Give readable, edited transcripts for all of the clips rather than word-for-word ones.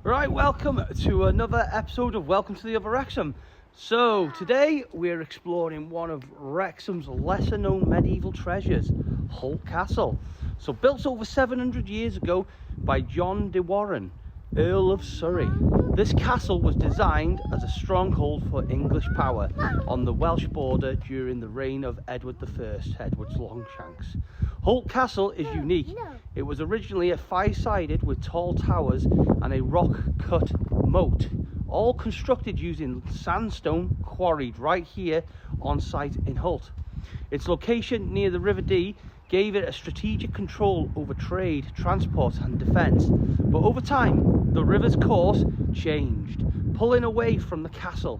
Right, welcome to another episode of Welcome to the Other Wrexham. So today we're exploring one of Wrexham's lesser known medieval treasures, Holt Castle. So built over 700 years ago by John de Warenne, Earl of Surrey. This castle was designed as a stronghold for English power on the Welsh border during the reign of Edward I, Edward's Longshanks. Holt Castle is unique. It was originally a five-sided with tall towers and a rock-cut moat, all constructed using sandstone quarried right here on site in Holt. Its location near the River Dee gave it a strategic control over trade, transport and defence. But over time, the river's course changed, pulling away from the castle.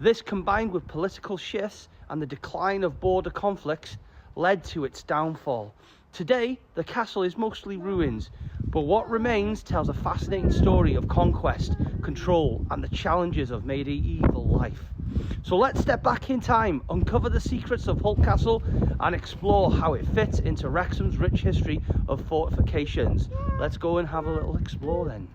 This, combined with political shifts and the decline of border conflicts, led to its downfall. Today, the castle is mostly ruins, but what remains tells a fascinating story of conquest, control, and the challenges of medieval life. So let's step back in time, uncover the secrets of Holt Castle, and explore how it fits into Wrexham's rich history of fortifications. Let's go and have a little explore then.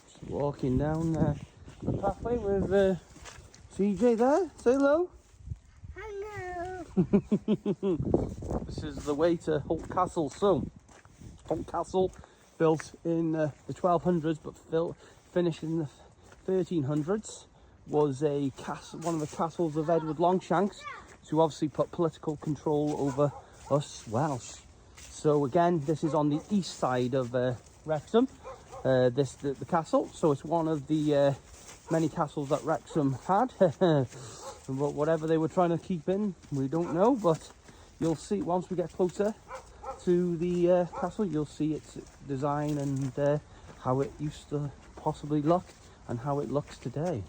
Just walking down the pathway with CJ there. Say hello. This is the way to Holt Castle. So, Holt Castle, built in the 1200s but finished in the 1300s, was a castle, one of the castles of Edward Longshanks, who obviously put political control over us Welsh. So again, this is on the east side of Wrexham, the castle. So it's one of the many castles that Wrexham had. But whatever they were trying to keep in, we don't know, but you'll see once we get closer to the castle, you'll see its design and how it used to possibly look and how it looks today.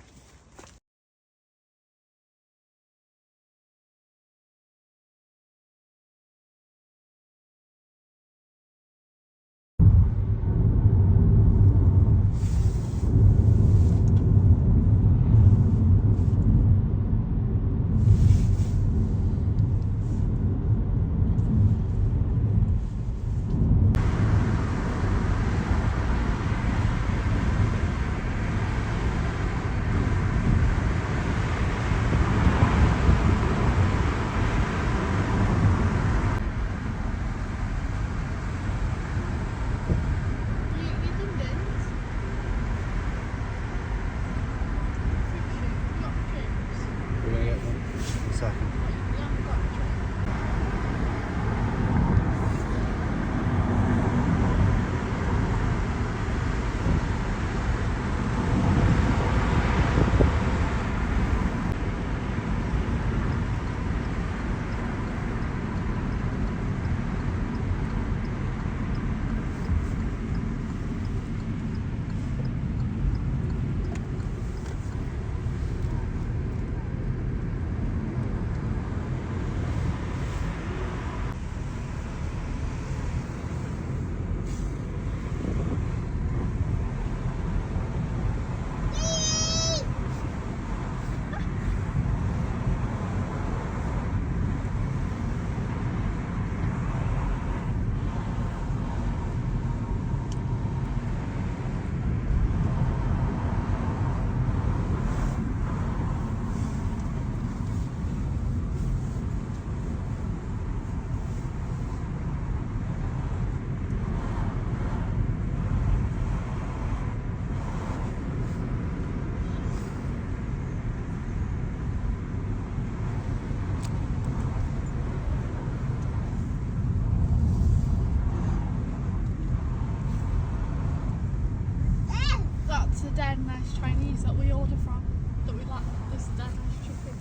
A dead nice Chinese that we order from, that we like, this dead nice chicken.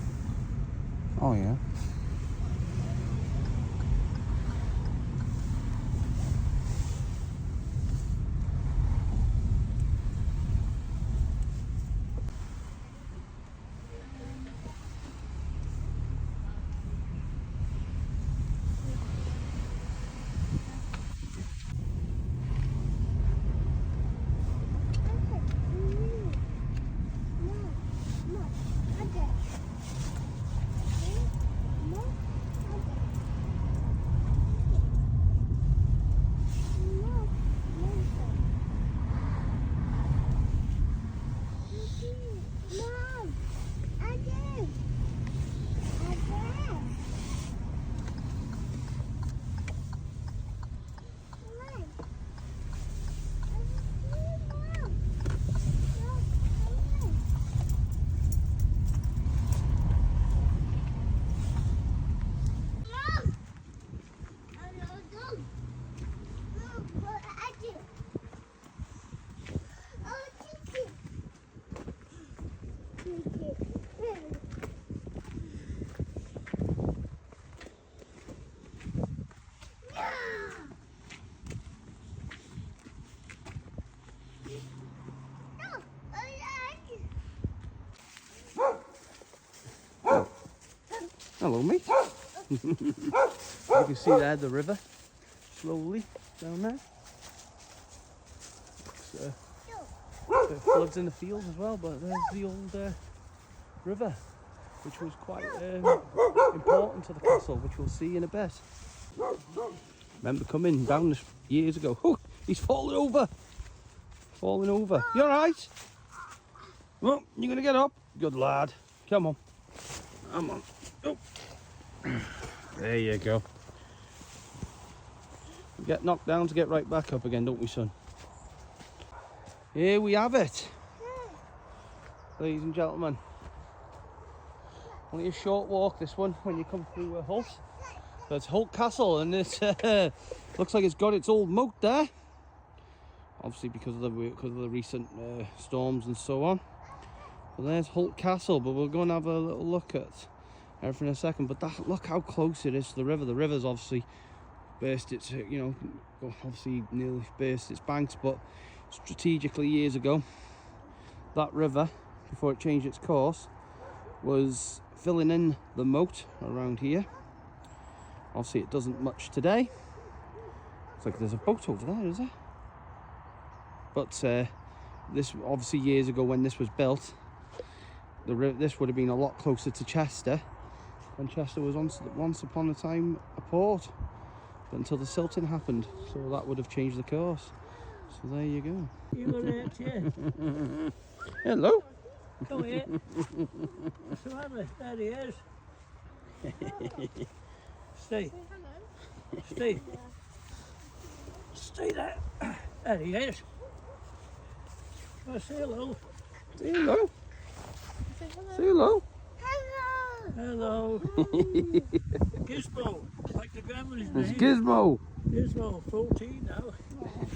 Oh yeah. Hello, mate. You can see there the river slowly down there. It floods in the fields as well, but there's the old river, which was quite important to the castle, which we'll see in a bit. Remember coming down this years ago. Oh, he's falling over. Falling over. You alright? Well, you're going to get up. Good lad. Come on. Come on. Oh. There you go. We get knocked down to get right back up again, don't we, son? Here we have it. Ladies and gentlemen. Only a short walk, this one, when you come through Holt. So it's Holt Castle, and it looks like it's got its old moat there. Obviously because of the recent storms and so on. So there's Holt Castle, but we're going to have a little look at everything in a second. But look how close it is to the river. The river's obviously burst its, obviously nearly burst its banks, but strategically years ago, that river, before it changed its course, was filling in the moat around here. Obviously it doesn't much today. It's like there's a boat over there, is there? But this, obviously years ago when this was built, this would have been a lot closer to Chester, when Chester was once upon a time a port, but until the silting happened, so that would have changed the course. So there you go. You got it, yeah. Hello. Come here. What's the matter? There he is. Stay. Stay. Stay there. There he is. Well, say hello. Say hello. Say hello. Say hello. Hello. Gizmo, like the grandma's name. It's Gizmo. Gizmo, 14 now.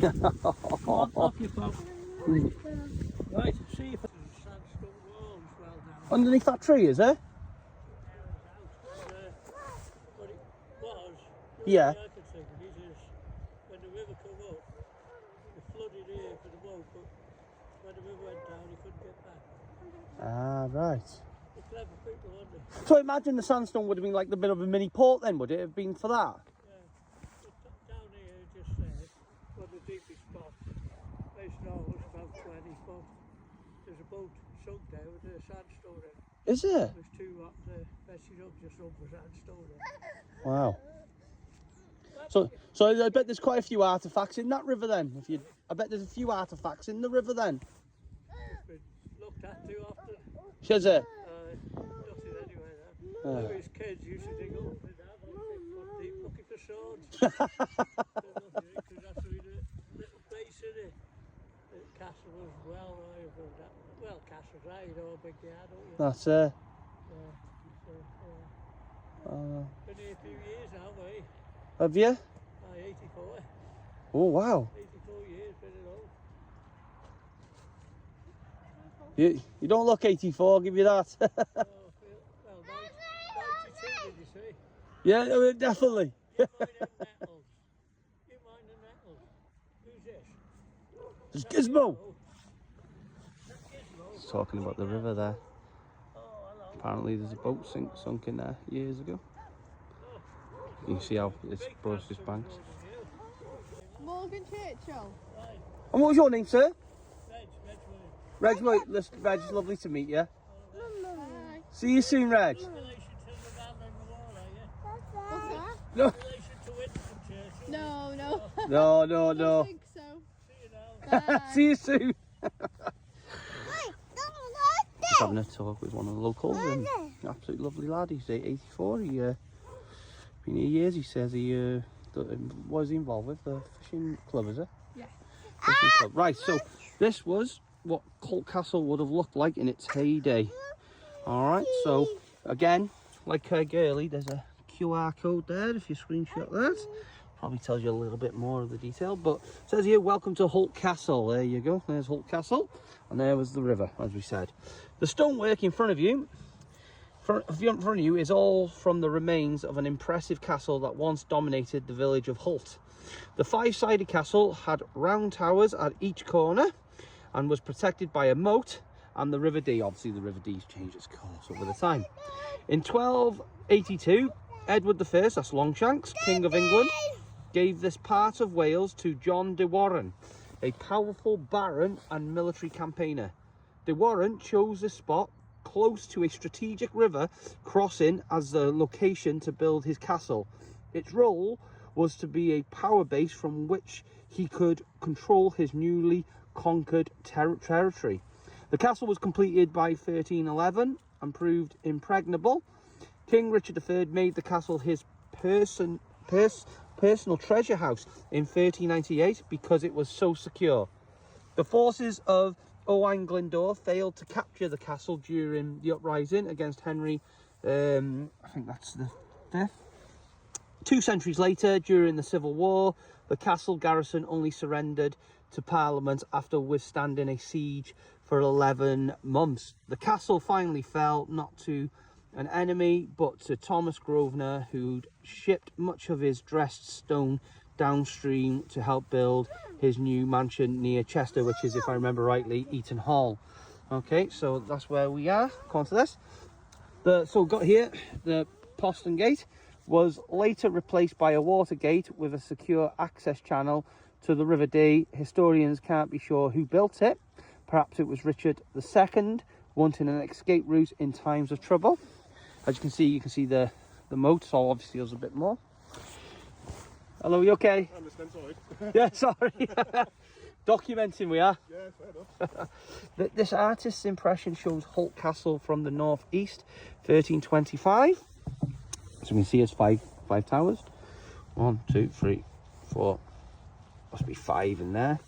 Come on, off your pop. Right, see if there's a sandstone wall as well down there. Underneath that tree, is there? But it was. Yeah. I could think of it is when the river come up, it flooded here for the boat, but when the river went down, he couldn't get back. Ah, right. The clever people, aren't they? So I imagine the sandstone would have been like the bit of a mini port then, would it have been for that? Down here, just there, where the deepest spot, they know it's about 20 foot. There's a boat sunk there with a sandstone in it. Is there? There's two up there, Bessie up just over sandstone in. Wow. So I bet there's quite a few artefacts in that river then. I bet there's a few artefacts in the river then. It's been looked at too often. Is it? Nothing anyway then. Maybe his kids used to dig up and have like 6 foot deep looking for swords. Because that's a little place in it. The castle was well over that. Well, castle's right, you know how big they are, don't you? That's Yeah. Been here a few years now, mate. Have you? 84. Oh wow. 84 years, been it all. You don't look 84, I'll give you that. Well, 92 did you say? Yeah, definitely. You mind them nettles? You mind the nettles? Who's this? It's Gizmo. Gizmo. He's talking about the river there. Oh, hello. Apparently there's a boat sunk in there years ago. You can see how it's burst its banks. Morgan Churchill. Right. And what was your name, sir? Reg, Reg, Reg, it's lovely to meet you. Hi. See you soon, Reg. in relation to the man in the wall, are you? What's that? No, In relation to Winston Churchill? No, no. no, I no, don't no. think so. See you now. Bye. See you soon. Just having a talk with one of the locals, and absolutely lovely lad. He's 84. He been here years. He says he what is he involved with? The fishing club, is it? Yeah. Fishing club. Right. So this was what Holt Castle would have looked like in its heyday. All right. So again, like girly, there's a QR code there. If you screenshot that, probably tells you a little bit more of the detail. But it says here, "Welcome to Holt Castle." There you go. There's Holt Castle, and there was the river, as we said. The stonework in front of you. In front of you is all from the remains of an impressive castle that once dominated the village of Holt. The 5-sided castle had round towers at each corner and was protected by a moat and the River Dee. Obviously the River Dee's changed its course over the time. In 1282, Edward I, that's Longshanks, King of England, gave this part of Wales to John de Warenne, a powerful baron and military campaigner. De Warenne chose this spot close to a strategic river crossing as the location to build his castle. Its role was to be a power base from which he could control his newly conquered territory. The castle was completed by 1311 and proved impregnable. King Richard III made the castle his personal treasure house in 1398 because it was so secure. The forces of Owain Glyndwr failed to capture the castle during the uprising against Henry, I think that's the 5th. 2 centuries later, during the Civil War, the castle garrison only surrendered to Parliament after withstanding a siege for 11 months. The castle finally fell, not to an enemy, but to Thomas Grosvenor, who'd shipped much of his dressed stone downstream to help build his new mansion near Chester, which is, if I remember rightly, Eaton Hall. Okay, so that's where we are. Come on to this. So we've got here the postern gate was later replaced by a water gate with a secure access channel to the River Dee. Historians can't be sure who built it. Perhaps it was Richard II, wanting an escape route in times of trouble. As you can see the moat, so obviously there's a bit more. Hello, you okay? I'm listening, sorry. Yeah, sorry. Documenting we are. Yeah, fair enough. This artist's impression shows Holt Castle from the northeast, 1325. So we can see it's five towers. 1, 2, 3, 4. Must be 5 in there.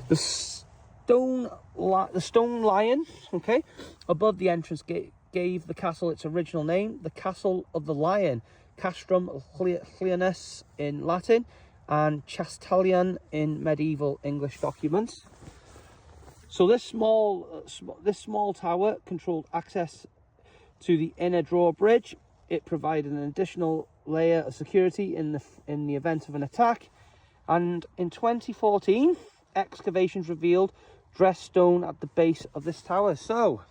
The stone lion, okay, above the entrance gate gave the castle its original name, the Castle of the Lion, Castrum Leonis in Latin, and Chastelian in medieval English documents. So this small tower controlled access to the inner drawbridge. It provided an additional layer of security in the event of an attack. And in 2014, excavations revealed dressed stone at the base of this tower. So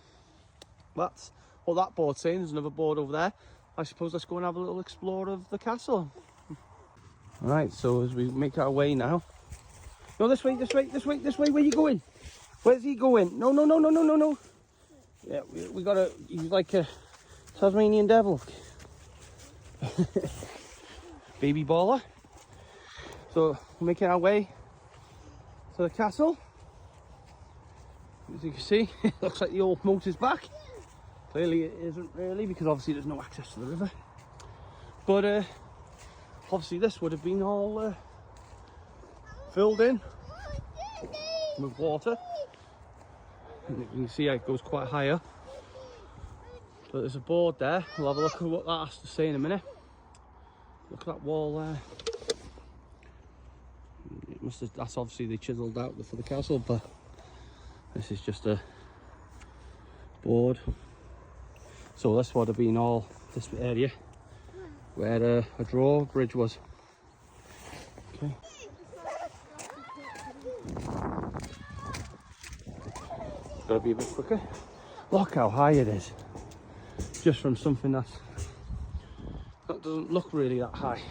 that's what that board's saying. There's another board over there. I suppose let's go and have a little explore of the castle. All right, so as we make our way now. No, this way. Where are you going? Where's he going? No. Yeah, we gotta, he's like a Tasmanian devil. Baby baller. So we're making our way to the castle. As you can see, it looks like the old moat is back. Clearly it isn't really, because obviously there's no access to the river. But obviously this would have been all filled in with water. And you can see how it goes quite high up. But there's a board there. We'll have a look at what that has to say in a minute. Look at that wall there. It must have, that's obviously they chiselled out for the castle, but this is just a board. So this would have been all this area where a drawbridge was. Okay. Gotta be a bit quicker. Look how high it is. Just from something that doesn't look really that high.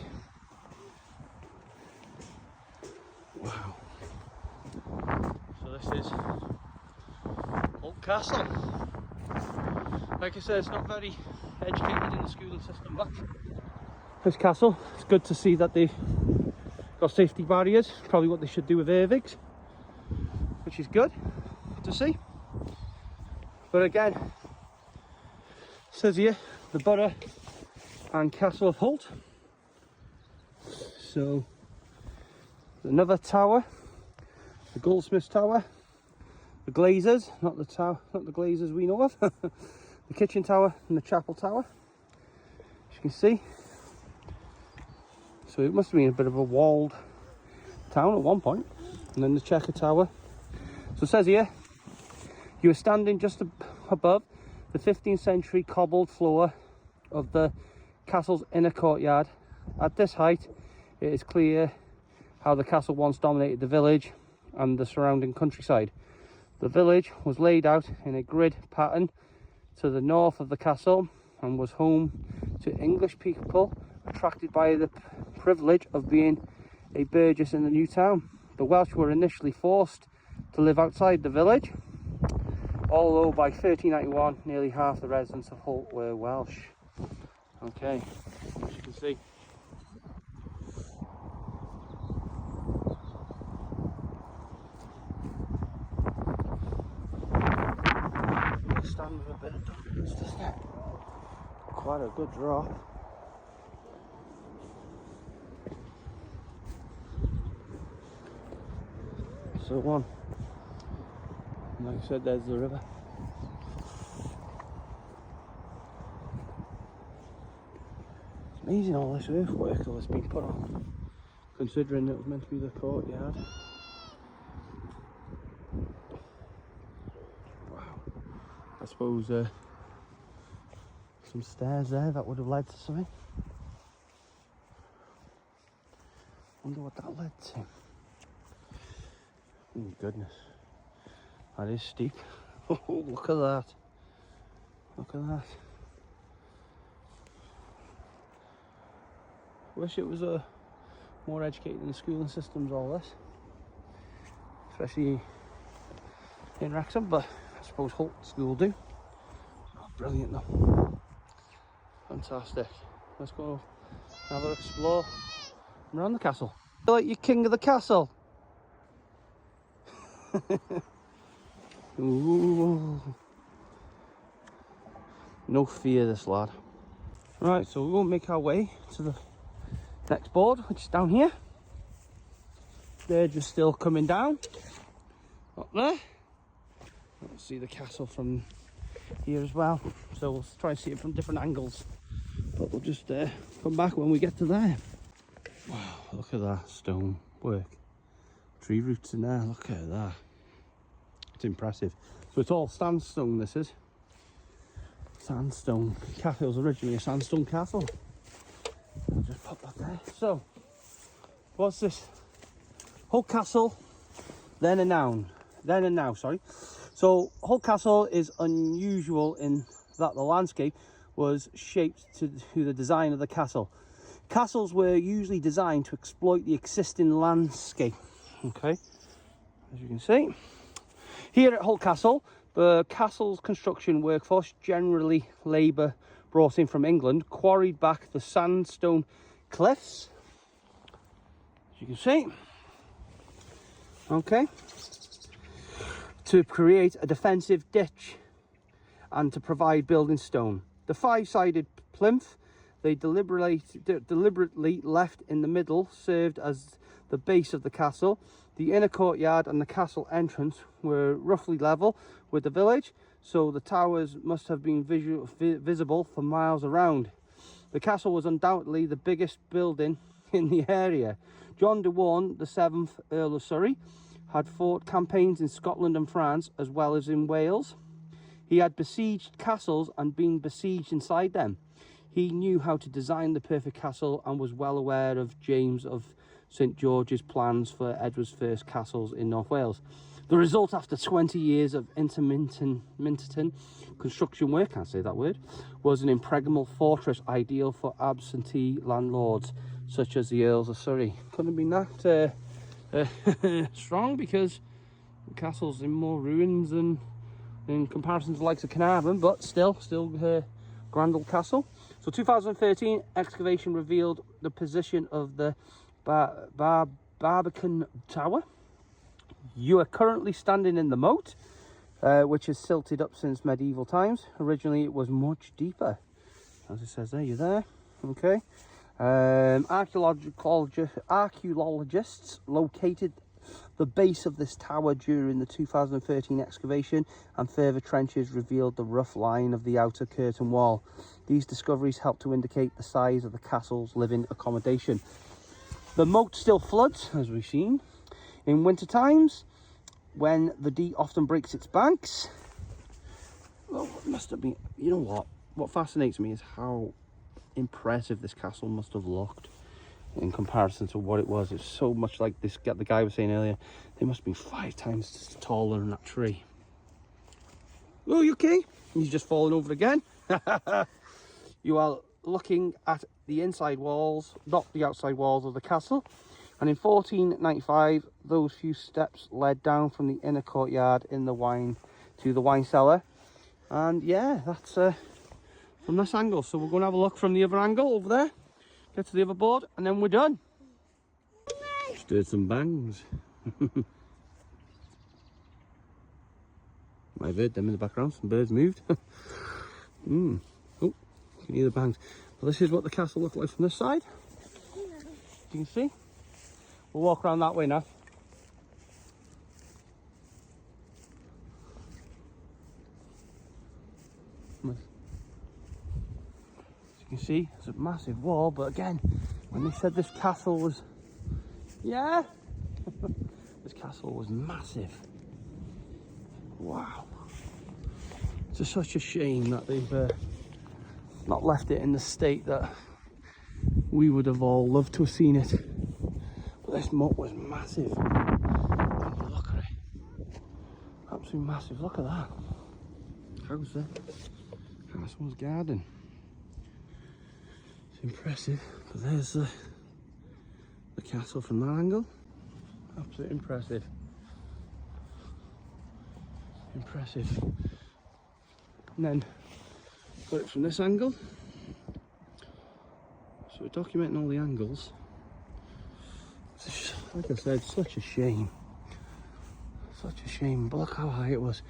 Wow. So this is Holt Castle. Like I said, it's not very educated in the schooling system, but this castle, it's good to see that they got safety barriers. Probably what they should do with Irvigs, which is good to see. But again, it says here the borough and castle of Holt. So another tower, the goldsmith's tower, the glazers, not the glazers we know of, the kitchen tower and the chapel tower, as you can see. So it must have been a bit of a walled town at one point. And then the checker tower. So it says here, you are standing just above the 15th century cobbled floor of the castle's inner courtyard. At this height, it is clear how the castle once dominated the village and the surrounding countryside. The village was laid out in a grid pattern to the north of the castle and was home to English people attracted by the privilege of being a burgess in the new town. The Welsh were initially forced to live outside the village, although by 1391 nearly half the residents of Holt were Welsh. Okay, as you can see. Stand with a bit of darkness, doesn't it? Quite a good drop. So one, like I said, there's the river. It's amazing all this earthwork that has been put on, considering it was meant to be the courtyard. Wow. I suppose some stairs there that would have led to something. Wonder what that led to. Oh goodness, that is steep. Oh, look at that. Look at that. Wish it was more educated in the schooling systems, all this. Especially in Wrexham, but I suppose Holt School do. Oh, brilliant though. Fantastic. Let's go have a explore around the castle. Feel like you're king of the castle. Ooh. No fear, this lad. Right, so we will make our way to the next board, which is down here. They're just still coming down. Up there. Let's see the castle from here as well. So we'll try and see it from different angles. But we'll just come back when we get to there. Wow, look at that stone work. Tree roots in there, look at that. It's impressive. So it's all sandstone, this is. Sandstone. Castle was originally a sandstone castle. I'll just pop that there. So, what's this? Holt Castle, then and now, sorry. So, Holt Castle is unusual in that the landscape was shaped to the design of the castle. Castles were usually designed to exploit the existing landscape. Okay, as you can see. Here at Holt Castle, the castle's construction workforce, generally labour brought in from England, quarried back the sandstone cliffs, as you can see, okay, to create a defensive ditch and to provide building stone. The five-sided plinth they deliberately left in the middle served as the base of the castle. The inner courtyard and the castle entrance were roughly level with the village, so the towers must have been visible for miles around. The castle was undoubtedly the biggest building in the area. John de Warne, the 7th Earl of Surrey, had fought campaigns in Scotland and France as well as in Wales. He had besieged castles and been besieged inside them. He knew how to design the perfect castle and was well aware of James of St George's plans for Edward's first castles in North Wales. The result, after 20 years of intermittent construction work, can't say that word, was an impregnable fortress ideal for absentee landlords such as the Earls of Surrey. Couldn't have been that strong, because the castle's in more ruins than in comparison to the likes of Carnarvon, but still grand old castle. So 2013 excavation revealed the position of the Barbican Tower. You are currently standing in the moat, which has silted up since medieval times. Originally it was much deeper, as it says there. You're there, okay. Archaeologists located the base of this tower during the 2013 excavation, and further trenches revealed the rough line of the outer curtain wall. These discoveries helped to indicate the size of the castle's living accommodation. The moat still floods, as we've seen, in winter times, when the Dee often breaks its banks. Well, it must have been, you know what fascinates me is how impressive this castle must have looked in comparison to what it was. It's so much like this, the guy was saying earlier, they must be 5 times taller than that tree. Oh, you okay? He's just fallen over again. You are looking at the inside walls, not the outside walls of the castle. And in 1495, those few steps led down from the inner courtyard in the wine to the wine cellar. And yeah, that's from this angle. So we're going to have a look from the other angle over there. Get to the other board, and then we're done. Just heard some bangs. I've heard them in the background. Some birds moved. Oh, you can hear the bangs. Well, this is what the castle looked like from this side. You can see. We'll walk around that way now. As you can see, it's a massive wall, but again, when they said this castle was, yeah, this castle was massive. Wow. It's just such a shame that they've not left it in the state that we would have all loved to have seen it. But this moat was massive. Look at it. Absolutely massive. Look at that. How's that? Castle's garden. It's impressive. But there's the castle from that angle. Absolutely impressive. Impressive. And then got it from this angle. So we're documenting all the angles. Like I said, such a shame. Such a shame. But look how high it was.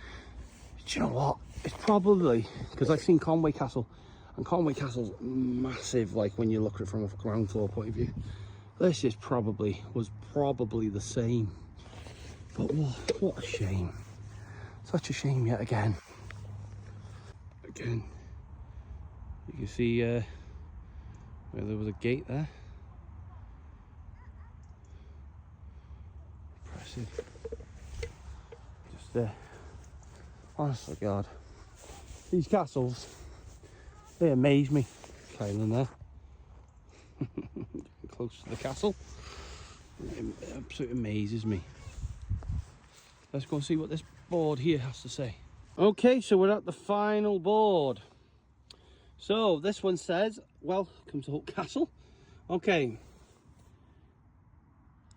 Do you know what? It's probably, because I've seen Conway Castle, and Conway Castle's massive, like when you look at it from a ground floor point of view. This was probably the same. But what a shame. Such a shame yet again. Again, you can see where there was a gate there. Impressive. Just there. Honestly, God, these castles, they amaze me. Kylan there. Close to the castle. It absolutely amazes me. Let's go and see what this board here has to say. Okay, so we're at the final board. So this one says, welcome to Holt Castle. Okay.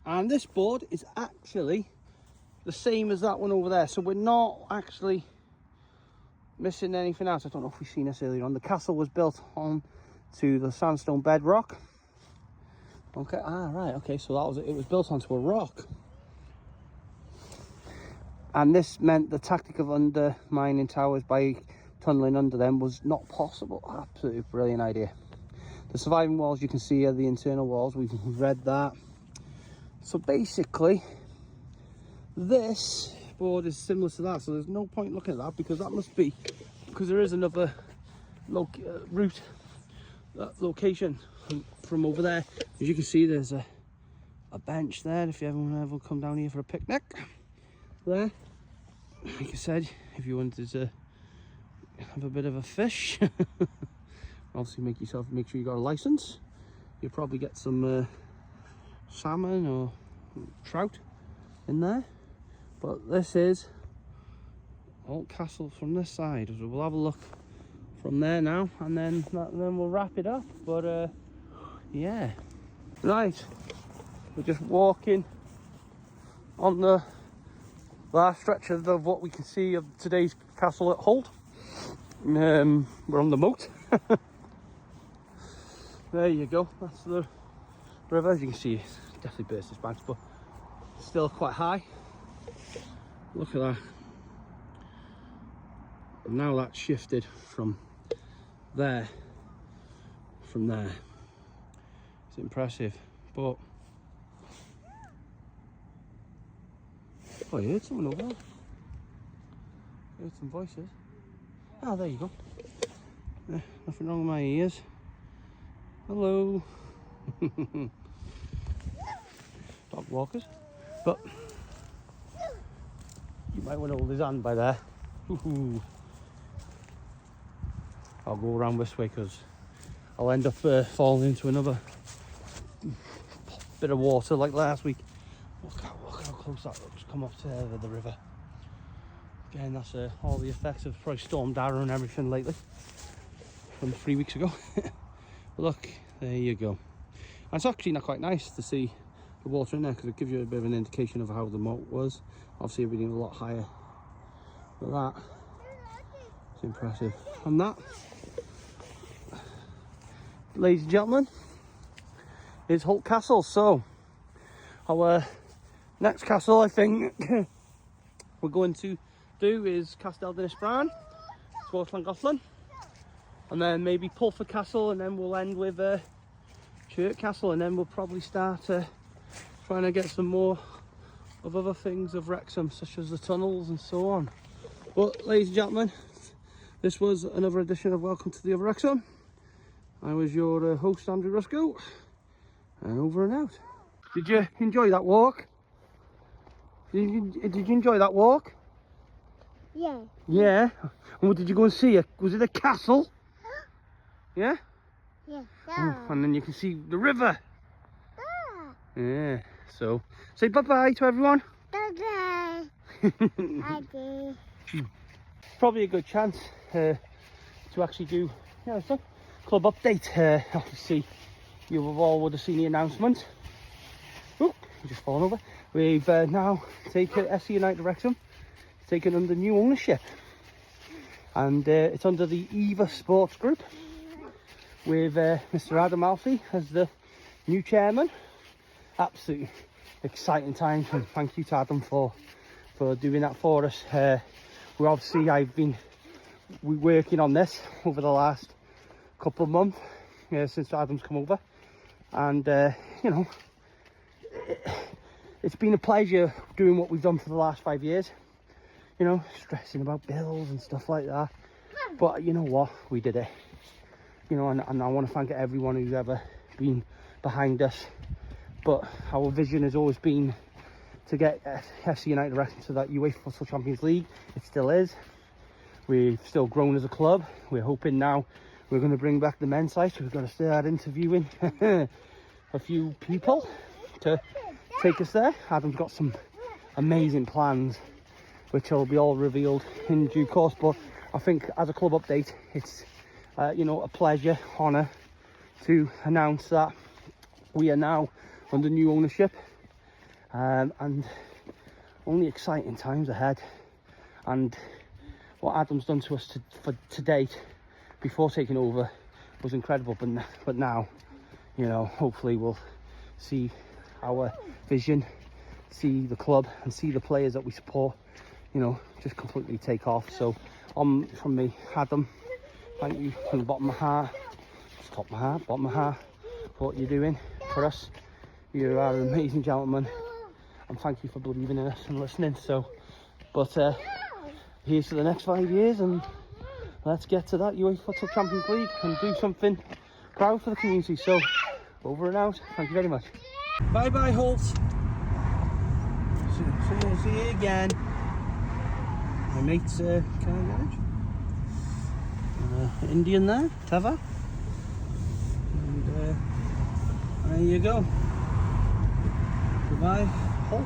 And this board is actually the same as that one over there. So we're not actually missing anything else. I don't know if we've seen this earlier on. The castle was built on to the sandstone bedrock. Okay, right, okay, so that was it. It was built onto a rock. And this meant the tactic of undermining towers by tunnelling under them was not possible. Absolutely brilliant idea. The surviving walls you can see are the internal walls. We've read that. So basically, this board is similar to that. So there's no point looking at that, because that must be, because there is another route, location from over there. As you can see, there's a bench there if you ever come down here for a picnic. There, like I said, if you wanted to have a bit of a fish, obviously make sure you got a license. You'll probably get some salmon or trout in there. But this is Holt Castle from this side. So we'll have a look from there now, and then we'll wrap it up. But yeah, right, we're just walking on the last stretch of what we can see of today's castle at Holt. We're on the moat. There you go, that's the river. As you can see, it's definitely burst its banks, but still quite high. Look at that. And now that's shifted from there. It's impressive, but oh, I heard someone over there. I heard some voices. Ah, there you go. Nothing wrong with my ears. Hello. Dog walkers. But you might want to hold his hand by there. I'll go around this way because I'll end up falling into another bit of water like last week. Look how close that looks. Come up to the river. Again, that's all the effects of probably Storm Darren and everything lately from 3 weeks ago. But look, there you go. And it's actually not quite nice to see the water in there because it gives you a bit of an indication of how the moat was. Obviously everything was a lot higher. But that, it's impressive. And that, ladies and gentlemen, is Holt Castle. So our next castle, I think we're going to do is Castel d'Isbran, towards Llangollen, and then maybe Pulford Castle, and then we'll end with Chirk Castle, and then we'll probably start trying to get some more of other things of Wrexham, such as the tunnels and so on. But ladies and gentlemen, this was another edition of Welcome to the Other Wrexham. I was your host, Andrew Rusco, and over and out. Did you enjoy that walk? Did you enjoy that walk? Yeah. Yeah. And what did you go and see? Was it a castle? Yeah? Yeah. Oh, and then you can see the river. Yeah. So say bye-bye to everyone. Bye-bye. Bye. Probably a good chance to actually do, some club update. Obviously, you all would have seen the announcement. Oh, you just fallen over. We've now taken SC United Wrexham, taken under new ownership, and it's under the Eva Sports Group with Mr. Adam Alfie as the new chairman. Absolutely exciting times, and thank you to Adam for doing that for us. I've been working on this over the last couple of months since Adam's come over, and it's been a pleasure doing what we've done for the last 5 years, stressing about bills and stuff like that, but you know what, we did it, and I want to thank everyone who's ever been behind us. But our vision has always been to get FC United Wrexham to that UEFA Football Champions League. It still is. We've still grown as a club. We're hoping now we're going to bring back the men's side. So we're going to start interviewing a few people to take us there. Adam's got some amazing plans, which will be all revealed in due course. But I think as a club update, it's a pleasure, honour to announce that we are now under new ownership, and only exciting times ahead. And what Adam's done to us to date before taking over was incredible, but now hopefully we'll see our vision, see the club and see the players that we support just completely take off. So from me, Adam, thank you from the bottom of my heart, bottom of my heart, for what you're doing for us. You are an amazing gentleman, and thank you for believing in us and listening. But here's to the next 5 years, and let's get to that UEFA Football Champions League and do something proud for the community. So over and out. Thank you very much. Bye bye, Holt. See you again. My mate's car garage. Indian there, Tava. And there you go. Goodbye, Holt.